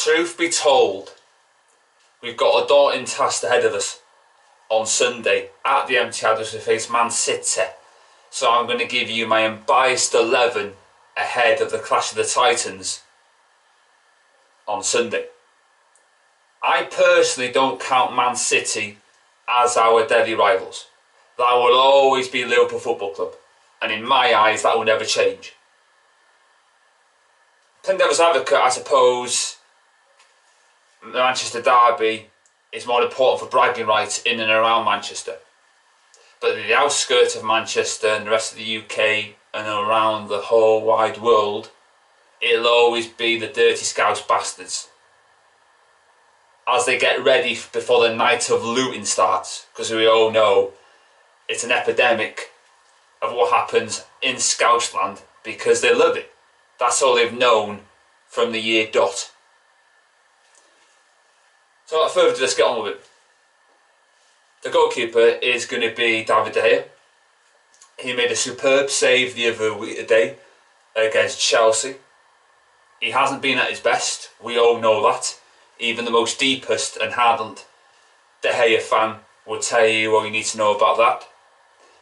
Truth be told, we've got a daunting task ahead of us on Sunday at the Etihad as we face Man City. So I'm going to give you my unbiased 11 ahead of the Clash of the Titans on Sunday. I personally don't count Man City as our deadly rivals. That will always be Liverpool Football Club, and in my eyes that will never change. Playing devil's advocate, I suppose the Manchester derby is more important for bragging rights in and around Manchester. But the outskirts of Manchester and the rest of the UK and around the whole wide world, it'll always be the dirty Scouse bastards as they get ready before the night of looting starts, because we all know it's an epidemic of what happens in Scouseland because they love it. That's all they've known from the year dot. So without further ado, let's get on with it. The goalkeeper is going to be David De Gea. He made a superb save the other day against Chelsea. He hasn't been at his best, we all know that. Even the most deepest and hardened De Gea fan will tell you all you need to know about that.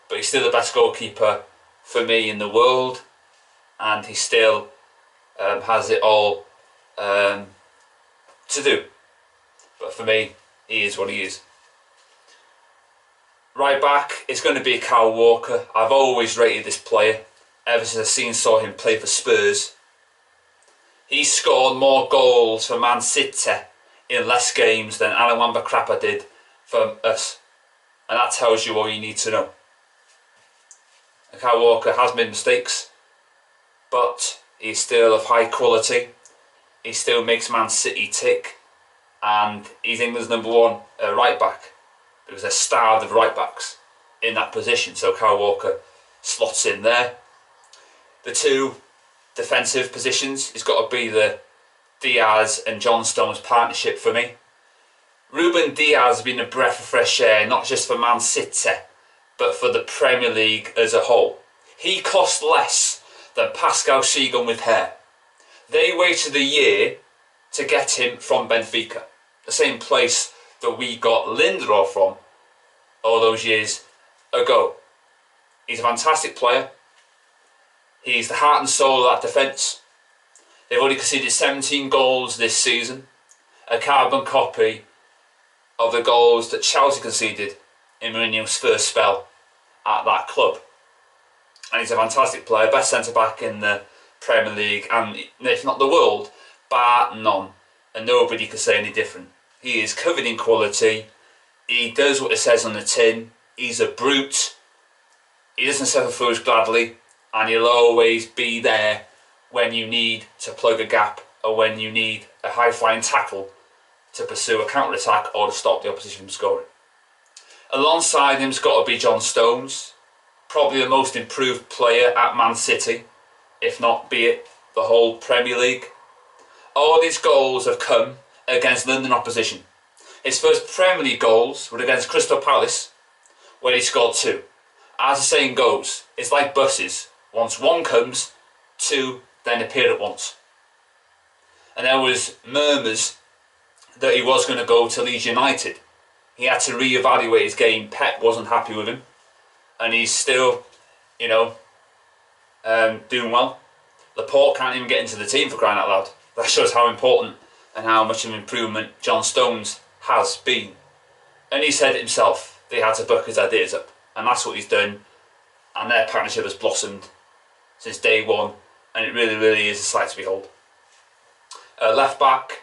But he's still the best goalkeeper for me in the world, and he still has it all to do. But for me, he is what he is. Right back, it's going to be Kyle Walker. I've always rated this player ever since I saw him play for Spurs. He scored more goals for Man City in less games than Alan Wan-Bissaka did for us. And that tells you all you need to know. Kyle Walker has made mistakes, but he's still of high quality. He still makes Man City tick, and he's England's #1 right back. There was a star of right backs in that position, so Kyle Walker slots in there. The two defensive positions, it's got to be the Diaz and John Stones partnership for me. Ruben Diaz has been a breath of fresh air, not just for Man City, but for the Premier League as a whole. He cost less than Pascal Sigon with hair. They waited a year to get him from Benfica, the same place that we got Lindelof from all those years ago. He's a fantastic player. He's the heart and soul of that defence. They've already conceded 17 goals this season, a carbon copy of the goals that Chelsea conceded in Mourinho's first spell at that club. And he's a fantastic player, best centre-back in the Premier League, and if not the world, bar none. And nobody can say any different. He is covered in quality. He does what it says on the tin. He's a brute. He doesn't suffer fools gladly, and he'll always be there when you need to plug a gap or when you need a high-flying tackle to pursue a counter-attack or to stop the opposition from scoring. Alongside him's got to be John Stones, probably the most improved player at Man City, if not be it the whole Premier League. All these goals have come against London opposition. His first Premier League goals were against Crystal Palace, where he scored 2. As the saying goes, it's like buses. Once one comes, 2 then appear at once. And there was murmurs that he was going to go to Leeds United. He had to re-evaluate his game. Pep wasn't happy with him, and he's still, doing well. Laporte can't even get into the team, for crying out loud. That shows how important and how much of an improvement John Stones has been. And he said it himself, they had to buck his ideas up, and that's what he's done. And their partnership has blossomed since day one, and it really, really is a sight to behold. Left back,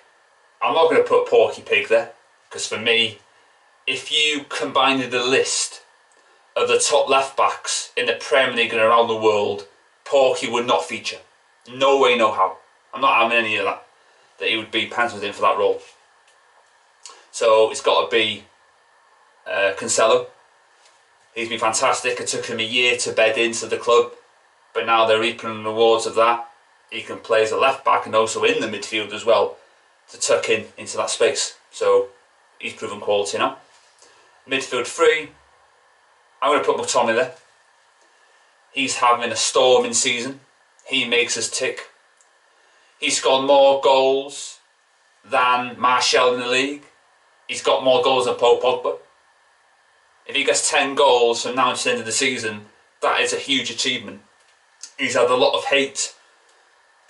I'm not going to put Porky Pig there, because for me, if you combined the list of the top left backs in the Premier League and around the world, Porky would not feature. No way, no how. I'm not having any of that he would be penciled in for that role. So it's got to be Cancelo. He's been fantastic. It took him a year to bed into the club, but now they're reaping the rewards of that. He can play as a left back and also in the midfield as well to tuck into that space. So he's proven quality now. Midfield 3, I'm going to put McTominay there. He's having a storming season. He makes us tick. He scored more goals than Martial in the league. He's got more goals than Paul Pogba. If he gets 10 goals from now to the end of the season, that is a huge achievement. He's had a lot of hate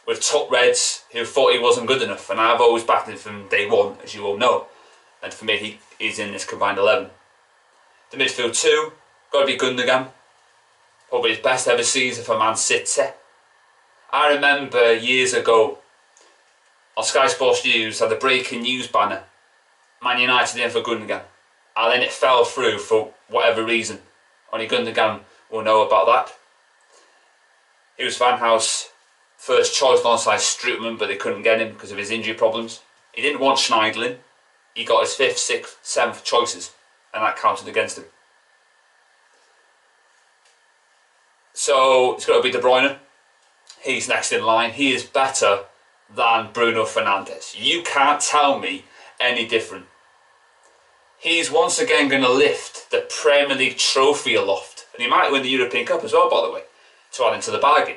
with top Reds who thought he wasn't good enough, and I've always backed him from day one, as you all know. And for me, he's in this combined 11. The midfield two, got to be Gundogan. Probably his best ever season for Man City. I remember years ago on Sky Sports News had a breaking news banner, Man United in for Gundogan, and then it fell through for whatever reason. Only Gundogan will know about that. He was Van Gaal's first choice alongside Strootman, but they couldn't get him because of his injury problems. He didn't want Schneiderlin. He got his 5th, 6th, 7th choices, and that counted against him. So it's got to be De Bruyne. He's next in line. He is better than Bruno Fernandes. You can't tell me any different. He's once again going to lift the Premier League trophy aloft, and he might win the European Cup as well, by the way, to add into the bargain.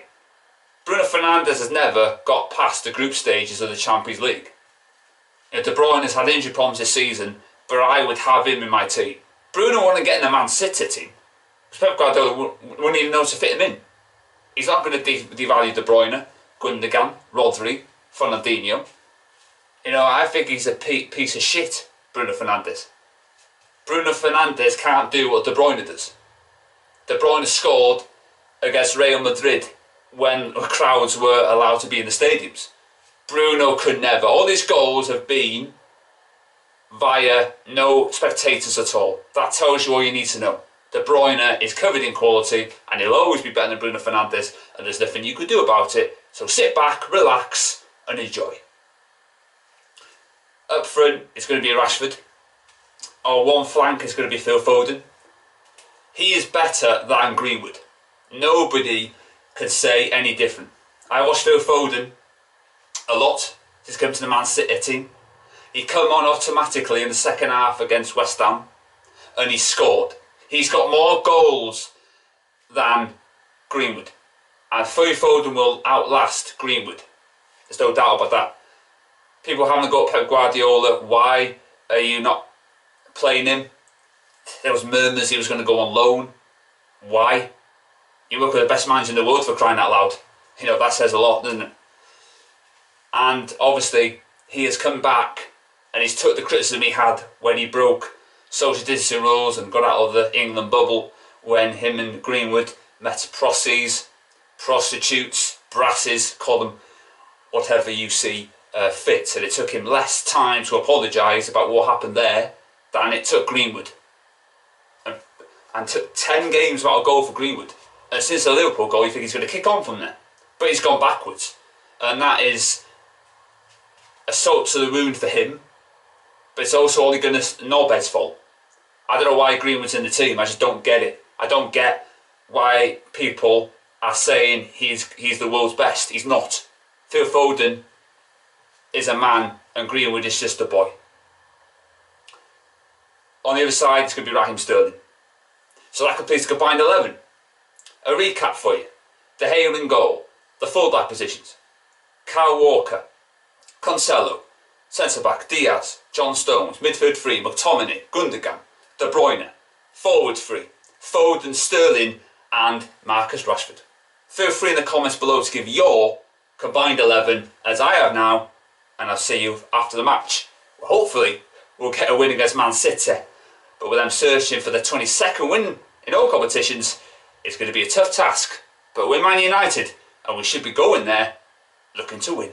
Bruno Fernandes has never got past the group stages of the Champions League. De Bruyne has had injury problems this season, but I would have him in my team. Bruno wouldn't get in the Man City team. Pep Guardiola wouldn't even know to fit him in. He's not going to devalue De Bruyne, Gundogan, Rodri, Fernandinho. You know, I think he's a piece of shit, Bruno Fernandes. Bruno Fernandes can't do what De Bruyne does. De Bruyne scored against Real Madrid when crowds were allowed to be in the stadiums. Bruno could never. All his goals have been via no spectators at all. That tells you all you need to know. De Bruyne is covered in quality, and he'll always be better than Bruno Fernandes, and there's nothing you could do about it. So sit back, relax, and enjoy. Up front, it's going to be Rashford. On one flank, it's going to be Phil Foden. He is better than Greenwood. Nobody can say any different. I watched Phil Foden a lot. He's come to the Man City team. He come on automatically in the second half against West Ham, and he scored. He's got more goals than Greenwood, and Phil Foden will outlast Greenwood. There's no doubt about that. People having to go at Pep Guardiola, why are you not playing him? There was murmurs he was going to go on loan. Why? You work with the best manager in the world, for crying out loud. You know, that says a lot, doesn't it? And obviously, he has come back and he's took the criticism he had when he broke social distancing rules and got out of the England bubble, when him and Greenwood met prossies, prostitutes, brasses, call them whatever you see fit. And it took him less time to apologise about what happened there than it took Greenwood. And took 10 games without a goal for Greenwood. And since the Liverpool goal, you think he's going to kick on from there. But he's gone backwards. And that is a salt to the wound for him. But it's also Ole Gunnar Solskjaer's fault. I don't know why Greenwood's in the team. I just don't get it. I don't get why people are saying he's the world's best. He's not. Phil Foden is a man and Greenwood is just a boy. On the other side, it's going to be Raheem Sterling. So that completes the combined 11. A recap for you. De Gea in goal. The full-back positions. Kyle Walker. Cancelo. Centre-back Diaz. John Stones. Midfield 3. McTominay. Gundogan. De Bruyne. Forward 3. Foden, Sterling and Marcus Rashford. Feel free in the comments below to give your combined 11 as I have now, and I'll see you after the match. Well, hopefully we'll get a win against Man City, but with them searching for the 22nd win in all competitions, it's going to be a tough task. But we're Man United and we should be going there looking to win.